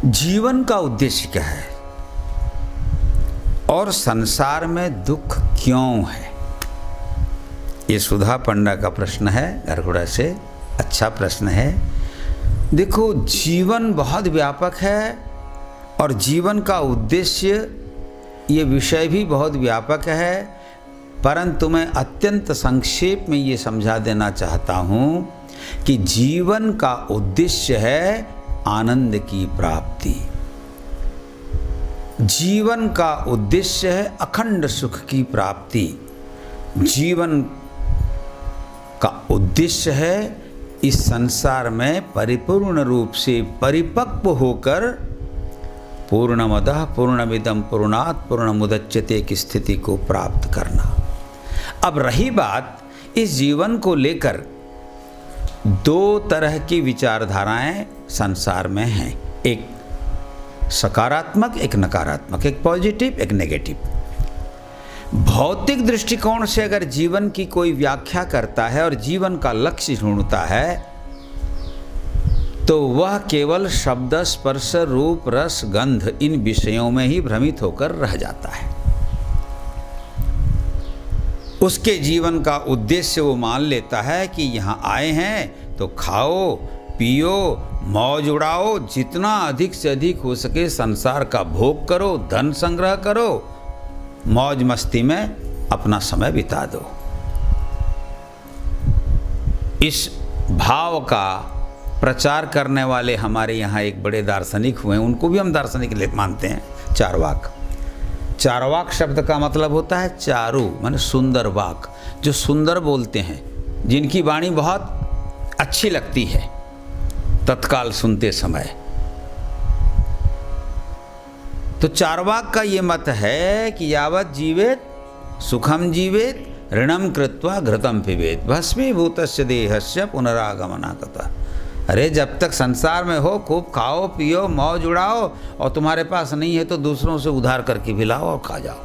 जीवन का उद्देश्य क्या है और संसार में दुख क्यों है? ये सुधा पंडा का प्रश्न है, गरगुड़ा से। अच्छा प्रश्न है। देखो, जीवन बहुत व्यापक है और जीवन का उद्देश्य, ये विषय भी बहुत व्यापक है, परंतु मैं अत्यंत संक्षेप में ये समझा देना चाहता हूँ कि जीवन का उद्देश्य है आनंद की प्राप्ति। जीवन का उद्देश्य है अखंड सुख की प्राप्ति। जीवन का उद्देश्य है इस संसार में परिपूर्ण रूप से परिपक्व होकर पूर्णमदः पूर्णमिदं पूर्णात् पूर्णमुदच्यते की स्थिति को प्राप्त करना। अब रही बात, इस जीवन को लेकर दो तरह की विचारधाराएं संसार में हैं, एक सकारात्मक, एक नकारात्मक, एक पॉजिटिव, एक नेगेटिव। भौतिक दृष्टिकोण से अगर जीवन की कोई व्याख्या करता है और जीवन का लक्ष्य ढूंढता है तो वह केवल शब्द, स्पर्श, रूप, रस, गंध, इन विषयों में ही भ्रमित होकर रह जाता है। उसके जीवन का उद्देश्य वो मान लेता है कि यहाँ आए हैं तो खाओ, पियो, मौज उड़ाओ, जितना अधिक से अधिक हो सके संसार का भोग करो, धन संग्रह करो, मौज मस्ती में अपना समय बिता दो। इस भाव का प्रचार करने वाले हमारे यहाँ एक बड़े दार्शनिक हुए, उनको भी हम दार्शनिक मानते हैं, चारवाक। चारवाक शब्द का मतलब होता है चारु, माने सुंदर वाक, जो सुंदर बोलते हैं, जिनकी वाणी बहुत अच्छी लगती है तत्काल सुनते समय। तो चारवाक का ये मत है कि यावत जीवेत सुखम जीवेत ऋणम कृत्वा घृतम पिबेत भस्मीभूतस्य देहस्य पुनरागमनागतः। अरे जब तक संसार में हो खूब खाओ, पियो, मौज उड़ाओ, और तुम्हारे पास नहीं है तो दूसरों से उधार करके भी लाओ और खा जाओ।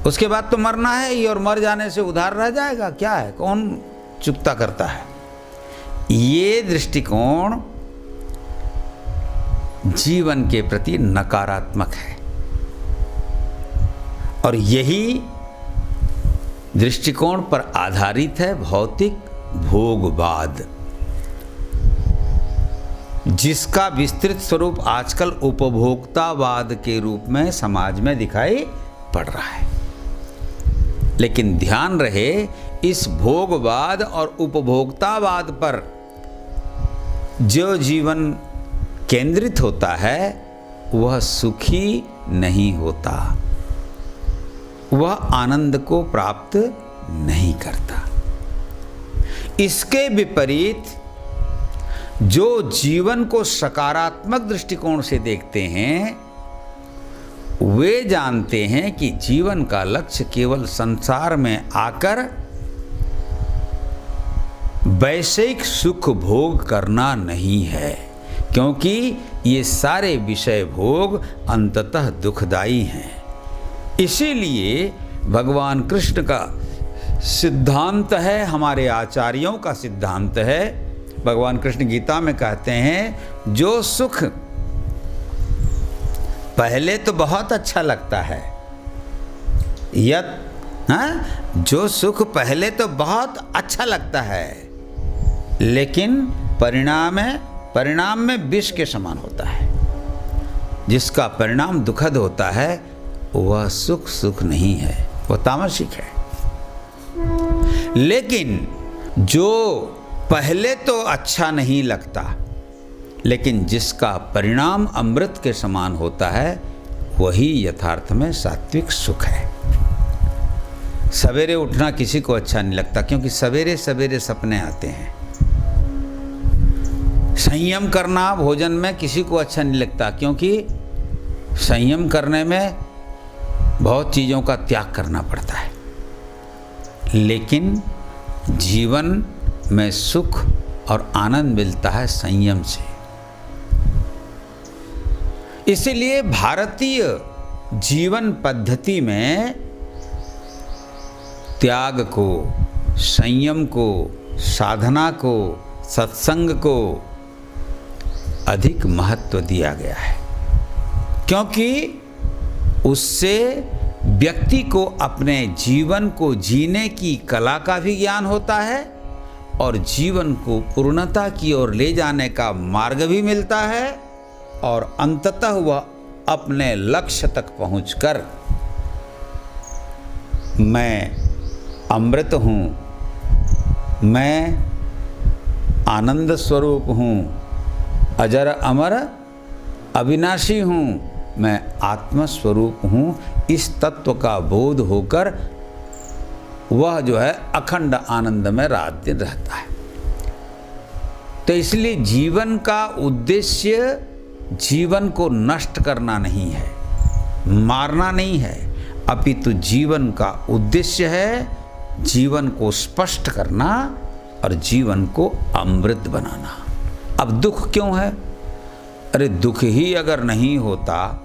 उसके बाद तो मरना है ही, और मर जाने से उधार रह जाएगा, क्या है, कौन चुकता करता है? ये दृष्टिकोण जीवन के प्रति नकारात्मक है और यही दृष्टिकोण पर आधारित है भौतिक भोगवाद, जिसका विस्तृत स्वरूप आजकल उपभोक्तावाद के रूप में समाज में दिखाई पड़ रहा है। लेकिन ध्यान रहे, इस भोगवाद और उपभोक्तावाद पर जो जीवन केंद्रित होता है वह सुखी नहीं होता, वह आनंद को प्राप्त नहीं करता। इसके विपरीत जो जीवन को सकारात्मक दृष्टिकोण से देखते हैं वे जानते हैं कि जीवन का लक्ष्य केवल संसार में आकर वैश्विक सुख भोग करना नहीं है, क्योंकि ये सारे विषय भोग अंततः दुखदायी हैं। इसीलिए भगवान कृष्ण का सिद्धांत है, हमारे आचार्यों का सिद्धांत है। भगवान कृष्ण गीता में कहते हैं, जो सुख पहले तो बहुत अच्छा लगता है, जो सुख पहले तो बहुत अच्छा लगता है, लेकिन परिणाम में विष के समान होता है। जिसका परिणाम दुखद होता है वह सुख नहीं है, वह तामसिक है। लेकिन जो पहले तो अच्छा नहीं लगता, लेकिन जिसका परिणाम अमृत के समान होता है, वही यथार्थ में सात्विक सुख है। सवेरे उठना किसी को अच्छा नहीं लगता, क्योंकि सवेरे सवेरे सपने आते हैं। संयम करना भोजन में किसी को अच्छा नहीं लगता, क्योंकि संयम करने में बहुत चीज़ों का त्याग करना पड़ता है। लेकिन जीवन में सुख और आनंद मिलता है संयम से। इसलिए भारतीय जीवन पद्धति में त्याग को, संयम को, साधना को, सत्संग को अधिक महत्व दिया गया है, क्योंकि उससे व्यक्ति को अपने जीवन को जीने की कला का भी ज्ञान होता है और जीवन को पूर्णता की ओर ले जाने का मार्ग भी मिलता है, और अंततः वह अपने लक्ष्य तक पहुंचकर मैं अमृत हूँ, मैं आनंद स्वरूप हूँ, अजर अमर अविनाशी हूँ, मैं आत्मस्वरूप हूँ, इस तत्व का बोध होकर वह जो है अखंड आनंद में रात दिन रहता है। तो इसलिए जीवन का उद्देश्य जीवन को नष्ट करना नहीं है, मारना नहीं है, अपितु जीवन का उद्देश्य है जीवन को स्पष्ट करना और जीवन को अमृत बनाना। अब दुख क्यों है? अरे दुख ही अगर नहीं होता,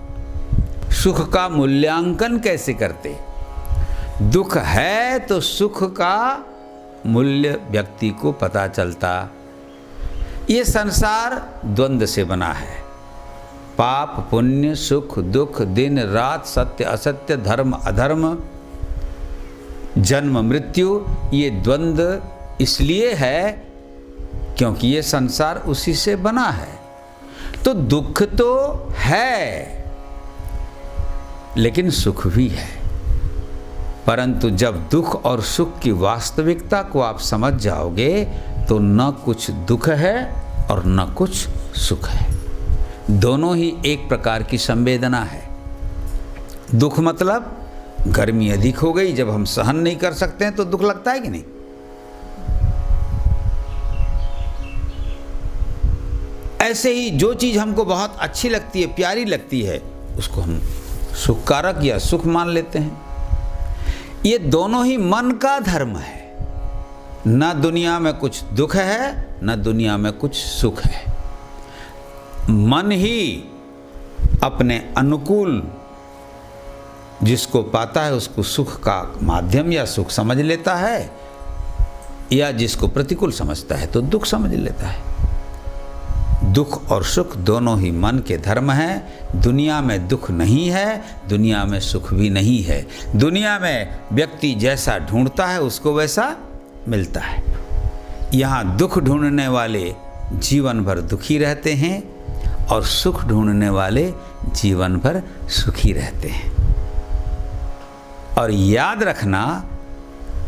सुख का मूल्यांकन कैसे करते? दुख है तो सुख का मूल्य व्यक्ति को पता चलता। ये संसार द्वंद्व से बना है, पाप पुण्य, सुख दुख, दिन रात, सत्य असत्य, धर्म अधर्म, जन्म मृत्यु। ये द्वंद्व इसलिए है क्योंकि ये संसार उसी से बना है। तो दुख तो है लेकिन सुख भी है, परंतु जब दुख और सुख की वास्तविकता को आप समझ जाओगे तो न कुछ दुख है और न कुछ सुख है, दोनों ही एक प्रकार की संवेदना है। दुख मतलब गर्मी अधिक हो गई, जब हम सहन नहीं कर सकते हैं तो दुख लगता है कि नहीं? ऐसे ही जो चीज हमको बहुत अच्छी लगती है, प्यारी लगती है, उसको हम सुखकारक या सुख मान लेते हैं। ये दोनों ही मन का धर्म है, न दुनिया में कुछ दुख है न दुनिया में कुछ सुख है। मन ही अपने अनुकूल जिसको पाता है उसको सुख का माध्यम या सुख समझ लेता है, या जिसको प्रतिकूल समझता है तो दुख समझ लेता है। दुख और सुख दोनों ही मन के धर्म हैं। दुनिया में दुख नहीं है, दुनिया में सुख भी नहीं है। दुनिया में व्यक्ति जैसा ढूंढता है उसको वैसा मिलता है। यहाँ दुख ढूंढने वाले जीवन भर दुखी रहते हैं और सुख ढूंढने वाले जीवन भर सुखी रहते हैं। और याद रखना,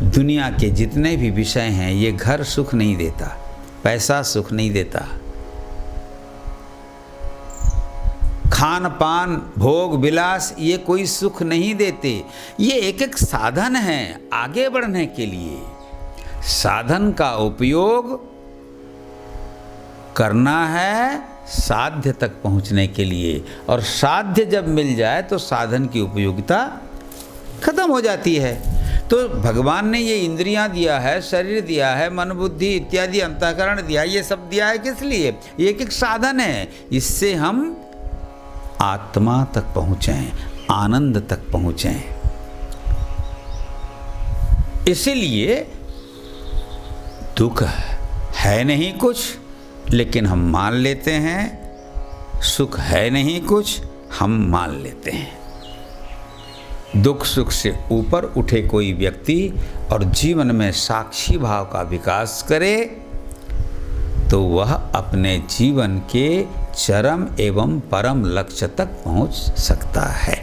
दुनिया के जितने भी विषय हैं, ये घर सुख नहीं देता, पैसा सुख नहीं देता, खान पान भोग विलास ये कोई सुख नहीं देते। ये एक एक साधन है आगे बढ़ने के लिए। साधन का उपयोग करना है साध्य तक पहुंचने के लिए, और साध्य जब मिल जाए तो साधन की उपयोगिता खत्म हो जाती है। तो भगवान ने ये इंद्रियां दिया है, शरीर दिया है, मन बुद्धि इत्यादि अंतःकरण दिया, ये सब दिया है किस लिए? ये एक एक साधन है, इससे हम आत्मा तक पहुँचें, आनंद तक पहुँचें। इसीलिए दुख है नहीं कुछ लेकिन हम मान लेते हैं, सुख है नहीं कुछ हम मान लेते हैं। दुख सुख से ऊपर उठे कोई व्यक्ति और जीवन में साक्षी भाव का विकास करे तो वह अपने जीवन के चरम एवं परम लक्ष्य तक पहुंच सकता है।